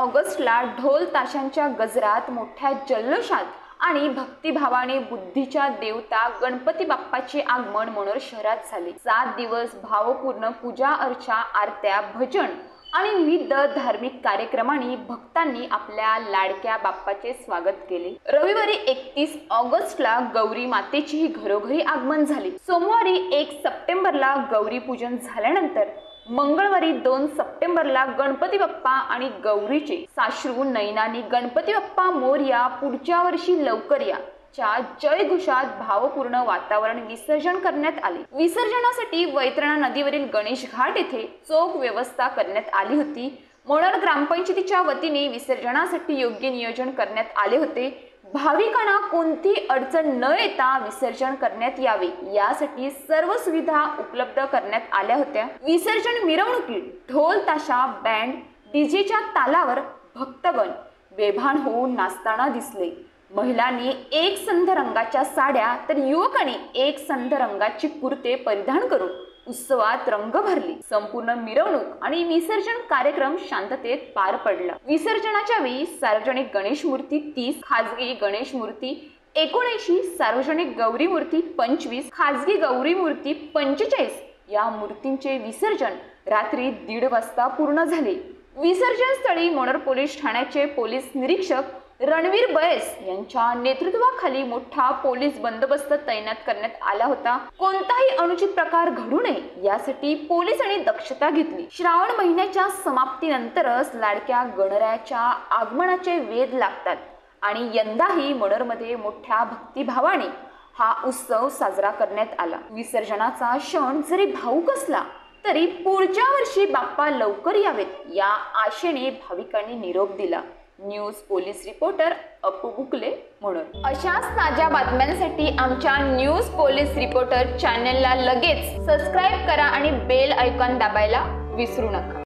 ऑगस्टला ढोल ताशांच्या गजरात मोठ्या जल्लोषात आणि भक्तिभावाने बुद्धीच्या देवता गणपती बाप्पाचे आगमन मनोर शहरात झाले। 7 दिवस भावपूर्ण पूजा अर्चा, आरत्या, भजन आणि विविध धार्मिक कार्यक्रमांनी भक्तांनी आपल्या लाडक्या बाप्पाचे स्वागत केले। रविवारी 31 ऑगस्टला गौरी मातेचेही घरोघरी आगमन झाले। सोमवारी 1 सप्टेंबरला गौरी पूजन झाल्यानंतर मंगळवारी 2 सप्टेंबरला गणपती बाप्पा आणि गौरीचे साश्रू नयनांनी गणपती बाप्पा मोरया, पुढच्या वर्षी लवकर या च्या जयघोषात भावपूर्ण वातावरण विसर्जन करण्यात आले। विसर्जनासाठी वैतरणा नदीवरील गणेश घाट येथे चोख व्यवस्था करण्यात आली होती। मनोर ग्रामपंचायतीच्या वतीने विसर्जनासाठी योग्य नियोजन करण्यात आले होते। भाविकांना कोणतीही अडचण न येता विसर्जन करण्यात यावे यासाठी सर्व सुविधा उपलब्ध करण्यात आल्या होत्या। विसर्जन मिरवणुकीत ढोल ताशा, बँड, डीजेच्या तालावर भक्तगण बेभान होऊन नाचताना दिसले। महिलांनी एक संध रंगाच्या साड्या तर युवकांनी एक संध रंगाची कुर्ते परिधान करून उत्सवात रंग भरले। संपूर्ण मिरवणूक आणि विसर्जन कार्यक्रम शांततेत पार पडला। विसर्जनाच्या वेळी सार्वजनिक गणेश मूर्ती 30, खाजगी गणेश मूर्ती 79, सार्वजनिक गौरी मूर्ती 25, खाजगी गौरी मूर्ती 45 या मूर्तींचे विसर्जन रात्री 1:30 वाजता पूर्ण झाले। विसर्जन स्थळी मनोर पोलीस ठाण्याचे पोलीस निरीक्षक रणवीर बयस यांच्या नेतृत्वाखाली मोठा पोलीस बंदोबस्त तैनात करण्यात आला होता। कोणताही अनुचित प्रकार घडू नये यासाठी पोलिसांनी दक्षता घेतली। श्रावण महिन्याच्या समाप्तीनंतरच लाडक्या गणरायाच्या आगमनाचे वेध लागतात आणि यंदाही मनोरमध्ये मोठ्या भक्तिभावाने हा उत्सव साजरा करण्यात आला। विसर्जनाचा क्षण जरी भावुक असला तरी पुढच्या वर्षी बाप्पा लवकर यावेत या आशेने भाविकांनी निरोप दिला। न्यूज पोलीस रिपोर्टर अपू बुकले म्हणून अशाच ताज्या बातम्यांसाठी आमच्या न्यूज पोलीस रिपोर्टर चॅनलला लगेच सबस्क्राइब करा आणि बेल आयकॉन दाबायला विसरू नका।